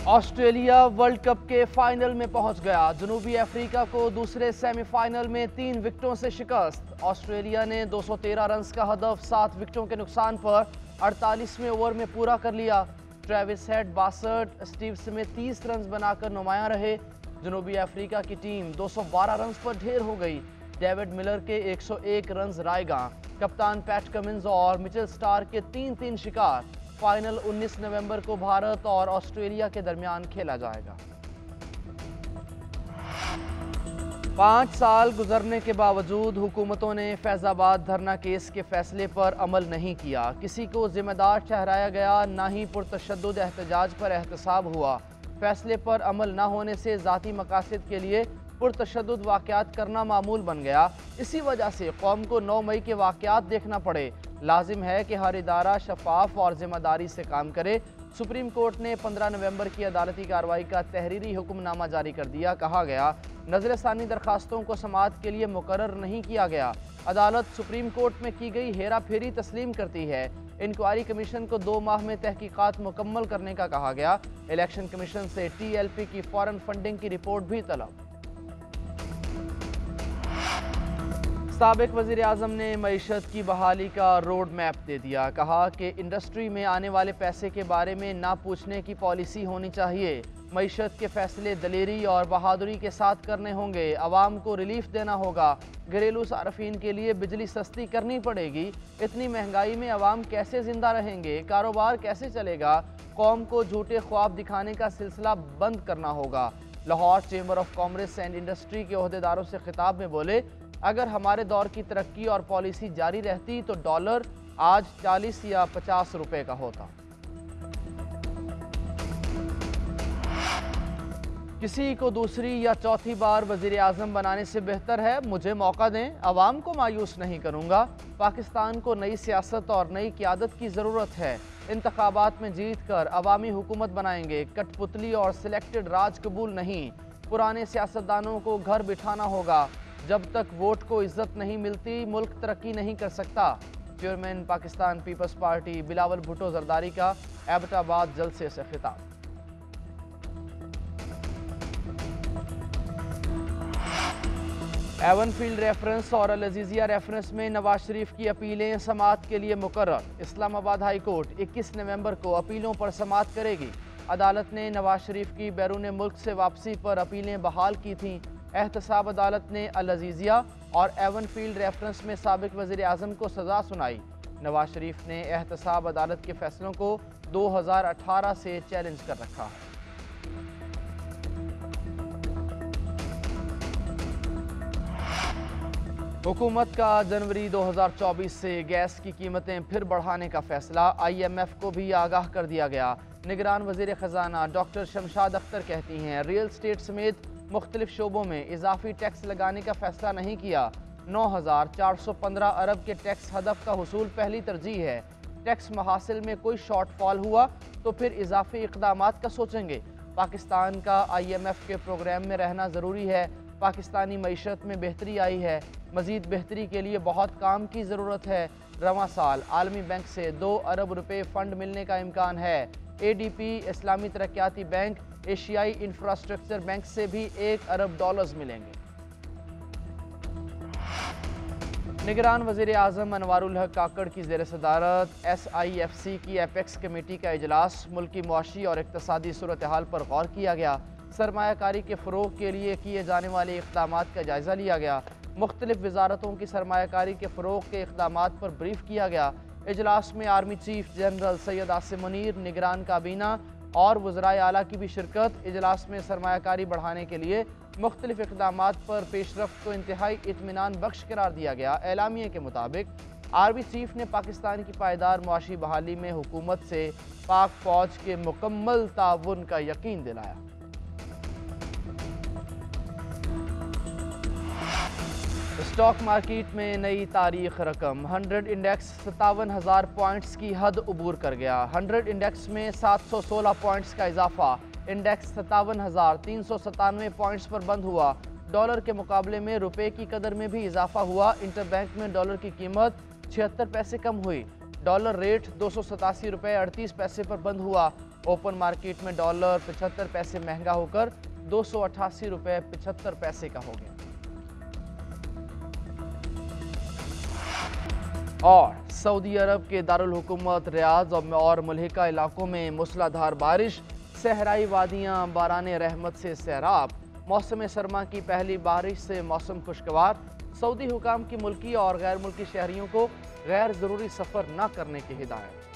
Australia world cup के final में पहुंच गया। जनूबी अफ्रीका को दूसरे सेमीफाइनल में 3 विकेटों से शिकस्त। ऑस्ट्रेलिया ने 213 रन का हदफ 7 विकेटों के नुकसान पर 48वें ओवर में पूरा कर लिया। Travis head 62, Steve Smith 30 run बनाकर नुमायां रहे। जनूबी अफ्रीका की टीम 212 रन पर ढेर हो गई। डेविड मिलर के 101 रन रायगां, कप्तान पैट कमिंस और मिचेल स्टार्क के 3-3 शिकार। फाइनल 19 नवंबर को भारत और ऑस्ट्रेलिया के दरमियान खेला जाएगा। 5 साल गुजरने के बावजूद हुकूमतों ने फैजाबाद धरना केस के फैसले पर अमल नहीं किया। किसी को जिम्मेदार ठहराया गया, ना ही पुरतशद्दुद एहतजाज पर एहतसाब हुआ। फैसले पर अमल न होने से ज़ाती मकासद के लिए पुरतशद्दुद वाक़यात करना मामूल बन गया। इसी वजह से कौम को 9 मई के वाक़यात देखना पड़े। लाजिम है कि हर इदारा शफाफ और जिम्मेदारी से काम करे। सुप्रीम कोर्ट ने 15 नवंबर की अदालती कार्रवाई का तहरीरी हुक्मनामा जारी कर दिया। कहा गया, नजरसानी दरखास्तों को समाअत के लिए मुकर्रर नहीं किया गया। अदालत सुप्रीम कोर्ट में की गई हेरा फेरी तस्लीम करती है। इंक्वायरी कमीशन को 2 माह में तहकीकात मुकम्मल करने का कहा गया। इलेक्शन कमीशन से TLP की फॉरेन फंडिंग की रिपोर्ट भी तलब। साबिक वज़ीर आज़म ने मईशत की बहाली का रोड मैप दे दिया। कहा कि इंडस्ट्री में आने वाले पैसे के बारे में ना पूछने की पॉलिसी होनी चाहिए। मईशत के फैसले दलेरी और बहादुरी के साथ करने होंगे। आवाम को रिलीफ देना होगा। घरेलू सार्फिन के लिए बिजली सस्ती करनी पड़ेगी। इतनी महंगाई में आवाम कैसे जिंदा रहेंगे? कारोबार कैसे चलेगा? कौम को झूठे ख्वाब दिखाने का सिलसिला बंद करना होगा। Lahore chamber of commerce and industry के ओहदेदारों से खिताब में बोले, अगर हमारे दौर की तरक्की और पॉलिसी जारी रहती तो डॉलर आज 40 या 50 रुपए का होता। किसी को दूसरी या चौथी बार वज़ीर आज़म बनाने से बेहतर है मुझे मौका दें, आवाम को मायूस नहीं करूंगा। पाकिस्तान को नई सियासत और नई क़यादत की ज़रूरत है। इंतखाबात में जीत कर अवामी हुकूमत बनाएंगे। कठपुतली और सिलेक्टेड राज कबूल नहीं। पुराने सियासतदानों को घर बिठाना होगा। जब तक वोट को इज्जत नहीं मिलती मुल्क तरक्की नहीं कर सकता। Chairman Pakistan peoples party Bilawal Bhutto Zardari का एबटाबाद जलसे से खिताब। एवनफील्ड रेफरेंस और अल अजीजिया रेफरेंस में नवाज शरीफ की अपीलें समाअत के लिए मुकर्रर। इस्लामाबाद हाई कोर्ट 21 नवंबर को अपीलों पर समाअत करेगी। अदालत ने नवाज शरीफ की बैरून मुल्क से वापसी पर अपीलें बहाल की थीं। एहतसाब अदालत ने अल अजीजिया और एवनफील्ड रेफरेंस में साबिक वज़ीर आज़म को सज़ा सुनाई। नवाज शरीफ ने एहतसाब अदालत के फैसलों को 2018 से चैलेंज कर रखा है। हुकूमत का जनवरी 2024 से गैस की कीमतें फिर बढ़ाने का फैसला। IMF को भी आगाह कर दिया गया। निगरान वज़ीर ख़जाना डॉक्टर शमशाद अख्तर कहती हैं, रियल स्टेट समेत मुख्तलिफ शोबों में इजाफी टैक्स लगाने का फैसला नहीं किया। 9,415 अरब के टैक्स हदफ का हुसूल पहली तरजीह है। टैक्स महासिल में कोई शॉर्टफॉल हुआ तो फिर इजाफी इक़दामात का सोचेंगे। पाकिस्तान का IMF के प्रोग्राम में रहना ज़रूरी है। पाकिस्तानी मईशत में बेहतरी आई है। मज़ीद बेहतरी के लिए बहुत काम की ज़रूरत है। रवां साल आलमी बैंक से 2 अरब रुपए फ़ंड मिलने का इम्कान है। ADP इस्लामी तरक्याती बैंक, एशियाई इंफ्रास्ट्रक्चर बैंक से भी 1 अरब डॉलर्स मिलेंगे। निगरान वज़ीर आज़म अनवारुल हक काकड़ की ज़ेर सदारत SIFC की एपेक्स कमेटी का इजलास। मुल्की मुआशी और इक़्तिसादी सूरत हाल पर गौर किया गया। सरमायाकारी के फ़रोग़ के लिए किए जाने वाले इक़दामात का जायज़ा लिया गया। मुख्तलिफ वज़ारतों की सरमायाकारी के फ़रोग़ के इक़दामात पर ब्रीफ किया गया। इजलास में army chief general Syed Asim Munir, निगरान काबीना और वज़राए आला की भी शिरकत। इजलास में सरमायाकारी बढ़ाने के लिए मुख्तलिफ इक़दामात पर पेशरफ्त को इंतहाई इत्मीनान बख्श करार दिया गया। एलामिया के मुताबिक आर्मी चीफ ने पाकिस्तान की पायदार मुआशी बहाली में हुकूमत से पाक फ़ौज के मुकम्मल ताउन का यकीन दिलाया। स्टॉक मार्केट में नई तारीख रकम। 100 इंडेक्स 57,000 पॉइंट्स की हद उबूर कर गया। 100 इंडेक्स में 716 पॉइंट्स का इजाफा। इंडेक्स 57,397 पॉइंट्स पर बंद हुआ। डॉलर के मुकाबले में रुपए की कदर में भी इजाफा हुआ। इंटरबैंक में डॉलर की कीमत 76 पैसे कम हुई। डॉलर रेट 287 रुपये 38 पैसे पर बंद हुआ। ओपन मार्केट में डॉलर 75 पैसे महंगा होकर 288 रुपये 75 पैसे का हो गया। और सऊदी अरब के दारुल हुकूमत रियाद और मुल्हिका इलाकों में मूसलाधार बारिश, सहराई वादियां बाराने रहमत से सैराब। मौसम सरमा की पहली बारिश से मौसम खुशगवार। सऊदी हुकाम की मुल्की और गैर मुल्की शहरियों को गैर ज़रूरी सफ़र न करने की हिदायत।